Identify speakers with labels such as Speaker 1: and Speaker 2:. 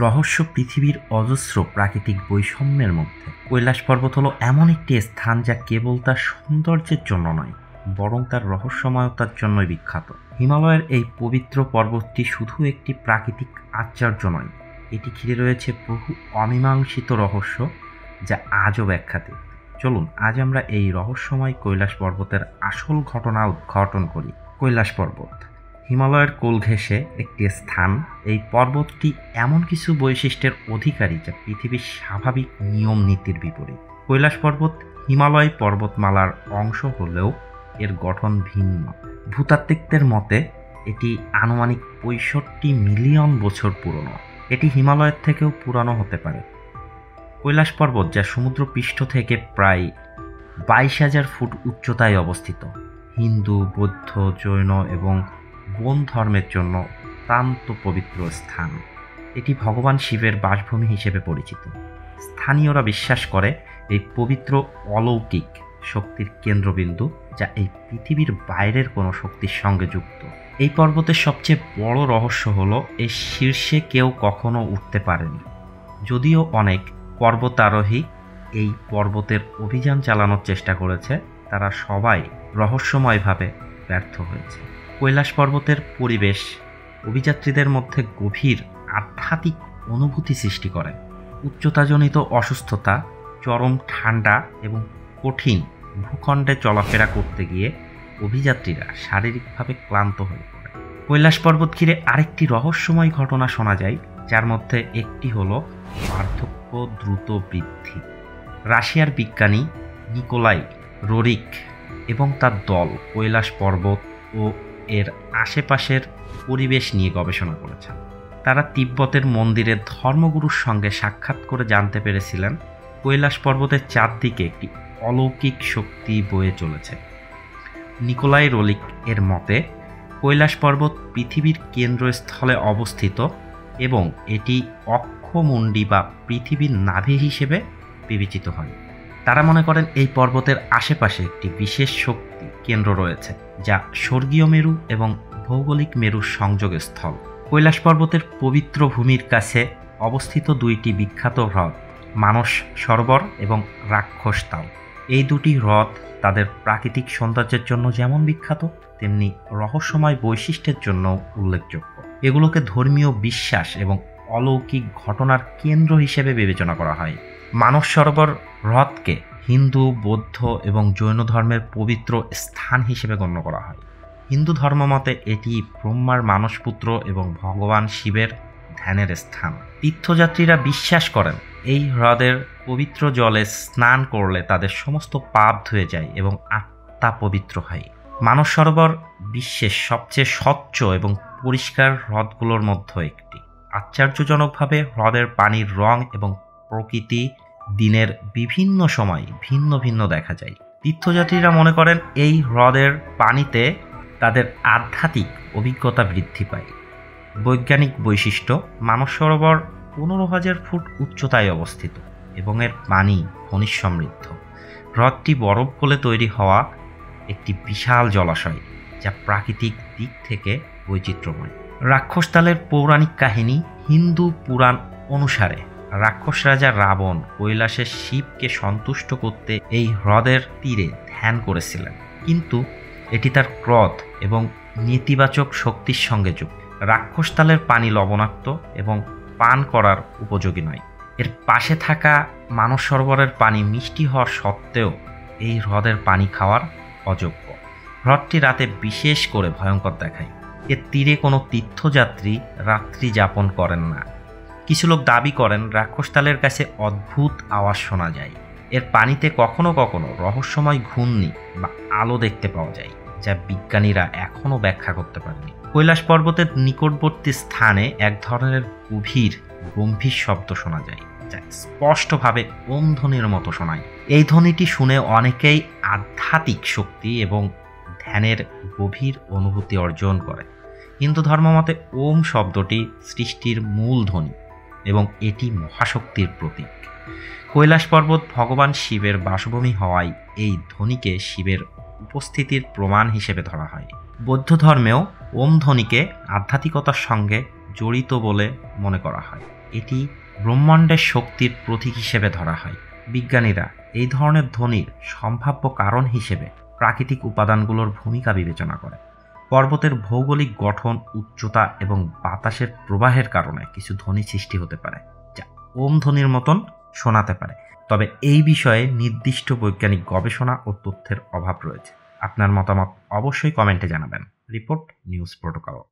Speaker 1: রহস্য পৃথিবীর অজস্র প্রাকৃতিক বৈষম্যের মধ্যে কৈলাস পর্বত হলো এমন একটি স্থান যা কেবল তার সৌন্দর্যের জন্য নয়, বরং তার রহস্যময়তার জন্যই বিখ্যাত। হিমালয়ের এই পবিত্র পর্বতটি শুধু একটি প্রাকৃতিক আশ্চর্য নয়, এটি ঘিরে রয়েছে বহু অমীমাংসিত রহস্য যা আজও ব্যাখ্যাতীত। চলুন আজ আমরা এই রহস্যময় কৈলাস পর্বতের আসল ঘটনা উদ্ঘাটন করি। কৈলাস পর্বত হিমালয়ের কোল ঘেঁষে একটি স্থান। এই পর্বতটি এমন কিছু বৈশিষ্ট্যের অধিকারী যা পৃথিবীর স্বাভাবিক নিয়ম নীতির বিপরীত। কৈলাস পর্বত হিমালয় পর্বতমালার অংশ হলেও এর গঠন ভিন্ন। ভূতাত্ত্বিকদের মতে এটি আনুমানিক ৬৫ মিলিয়ন বছর পুরনো। এটি হিমালয়ের থেকেও পুরানো হতে পারে। কৈলাস পর্বত যা সমুদ্রপৃষ্ঠ থেকে প্রায় ২২,০০০ ফুট উচ্চতায় অবস্থিত, হিন্দু, বৌদ্ধ, জৈন এবং বন ধর্মের জন্য অত্যন্ত পবিত্র স্থান। এটি ভগবান শিবের বাসভূমি হিসেবে পরিচিত। স্থানীয়রা বিশ্বাস করে এই পবিত্র অলৌকিক শক্তির কেন্দ্রবিন্দু, যা এই পৃথিবীর বাইরের কোনো শক্তির সঙ্গে যুক্ত। এই পর্বতের সবচেয়ে বড় রহস্য হলো এর শীর্ষে কেউ কখনো উঠতে পারেনি। যদিও অনেক পর্বতারোহী এই পর্বতের অভিযান চালানোর চেষ্টা করেছে, তারা সবাই রহস্যময়ভাবে ব্যর্থ হয়েছে। কৈলাস পর্বতের পরিবেশ অভিযাত্রীদের মধ্যে গভীর আধ্যাত্মিক অনুভূতি সৃষ্টি করে। উচ্চতাজনিত অসুস্থতা, চরম ঠান্ডা এবং কঠিন ভূখণ্ডে চলাফেরা করতে গিয়ে অভিযাত্রীরা শারীরিকভাবে ক্লান্ত হয়ে পড়ে। কৈলাস পর্বত ঘিরে আরেকটি রহস্যময় ঘটনা শোনা যায়, যার মধ্যে একটি হলো বার্ধক্য দ্রুত বৃদ্ধি। রাশিয়ার বিজ্ঞানী নিকোলাই রোরিক এবং তার দল কৈলাস পর্বত ও এর আশেপাশের পরিবেশ নিয়ে গবেষণা করেছেন। তারা তিব্বতের মন্দিরের ধর্মগুরুর সঙ্গে সাক্ষাৎ করে জানতে পেরেছিলেন কৈলাস পর্বতের চারদিকে একটি অলৌকিক শক্তি বয়ে চলেছে। নিকোলাই রোরিক এর মতে কৈলাস পর্বত পৃথিবীর কেন্দ্রস্থলে অবস্থিত এবং এটি অক্ষমুণ্ডী বা পৃথিবীর নাভি হিসেবে বিবেচিত হয়। তারা মনে করেন এই পর্বতের আশেপাশে একটি বিশেষ শক্তি কেন্দ্র রয়েছে, যা স্বর্গীয় মেরু এবং ভৌগোলিক মেরুর সংযোগস্থল। কৈলাস পর্বতের পবিত্র ভূমির কাছে অবস্থিত দুইটি বিখ্যাত হ্রদ, মানস সরোবর এবং রাক্ষস তাল। এই দুটি হ্রদ তাদের প্রাকৃতিক সৌন্দর্যের জন্য যেমন বিখ্যাত, তেমনি রহস্যময় বৈশিষ্ট্যের জন্য উল্লেখযোগ্য। এগুলোকে ধর্মীয় বিশ্বাস এবং অলৌকিক ঘটনার কেন্দ্র হিসেবে বিবেচনা করা হয়। মানস সরোবর হ্রদকে হিন্দু, বৌদ্ধ এবং জৈন ধর্মের পবিত্র স্থান হিসেবে গণ্য করা হয়। হিন্দু ধর্মমতে এটি ব্রহ্মার মানসপুত্র এবং ভগবান শিবের ধ্যানের স্থান। তীর্থযাত্রীরা বিশ্বাস করেন এই হ্রদের পবিত্র জলে স্নান করলে তাদের সমস্ত পাপ ধুয়ে যায় এবং আত্মা পবিত্র হয়। মানস সরোবর বিশ্বের সবচেয়ে স্বচ্ছ এবং পরিষ্কার হ্রদগুলোর মধ্যে একটি। আশ্চর্যজনকভাবে হ্রদের পানির রং এবং প্রকৃতি দিনের বিভিন্ন সময় ভিন্ন ভিন্ন দেখা যায়। তীর্থযাত্রীরা মনে করেন এই হ্রদের পানিতে তাদের আধ্যাত্মিক অভিজ্ঞতা বৃদ্ধি পায়। বৈজ্ঞানিক বৈশিষ্ট্য: মানস সরোবর ১৫,০০০ ফুট উচ্চতায় অবস্থিত এবং এর পানি খনিজ সমৃদ্ধ। হ্রদটি বরফ গলে তৈরি হওয়া একটি বিশাল জলাশয়, যা প্রাকৃতিক দিক থেকে বৈচিত্র্যময়। রাক্ষসতালের পৌরাণিক কাহিনী: হিন্দু পুরাণ অনুসারে রাক্ষস রাজা রাবণ কৈলাসের শিবকে সন্তুষ্ট করতে এই হ্রদের তীরে ধ্যান করেছিলেন, কিন্তু এটি তার ক্রোধ এবং নেতিবাচক শক্তির সঙ্গে যুক্ত। রাক্ষসতালের পানি লবণাক্ত এবং পান করার উপযোগী নয়। এর পাশে থাকা মানস সরোবরের পানি মিষ্টি হওয়া সত্ত্বেও এই হ্রদের পানি খাওয়ার অযোগ্য। হ্রদটি রাতে বিশেষ করে ভয়ঙ্কর দেখায়। এর তীরে কোনো তীর্থযাত্রী রাত্রি যাপন করেন না। কিছু লোক দাবি করেন রাক্ষসতালের কাছে অদ্ভুত আওয়াজ শোনা যায়। এর পানিতে কখনো কখনো রহস্যময় ঘূর্ণি বা আলো দেখতে পাওয়া যায়, যা বিজ্ঞানীরা এখনও ব্যাখ্যা করতে পারেনি। কৈলাস পর্বতের নিকটবর্তী স্থানে এক ধরনের গম্ভীর শব্দ শোনা যায়, যা স্পষ্টভাবে ওম ধ্বনির মতো শোনায়। এই ধ্বনিটি শুনে অনেকেই আধ্যাত্মিক শক্তি এবং ধ্যানের গভীর অনুভূতি অর্জন করে। হিন্দু ধর্মমতে ওম শব্দটি সৃষ্টির মূল ধ্বনি এবং এটি মহাশক্তির প্রতীক। কৈলাস পর্বত ভগবান শিবের বাসভূমি হওয়ায় এই ধ্বনিকে শিবের উপস্থিতির প্রমাণ হিসেবে ধরা হয়। বৌদ্ধ ধর্মেও ওম ধ্বনিকে আধ্যাত্মিকতার সঙ্গে জড়িত বলে মনে করা হয়। এটি ব্রহ্মাণ্ডের শক্তির প্রতীক হিসেবে ধরা হয়। বিজ্ঞানীরা এই ধরনের ধ্বনির সম্ভাব্য কারণ হিসেবে প্রাকৃতিক উপাদানগুলোর ভূমিকা বিবেচনা করে। পর্বতের ভৌগোলিক গঠন, উচ্চতা এবং বাতাসের প্রবাহের কারণে কিছু ধ্বনি সৃষ্টি হতে পারে, যা ওম ধ্বনির মতন শোনাতে পারে। তবে এই বিষয়ে নির্দিষ্ট বৈজ্ঞানিক গবেষণা ও তথ্যের অভাব রয়েছে। আপনার মতামত অবশ্যই কমেন্টে জানাবেন। Report news protocol.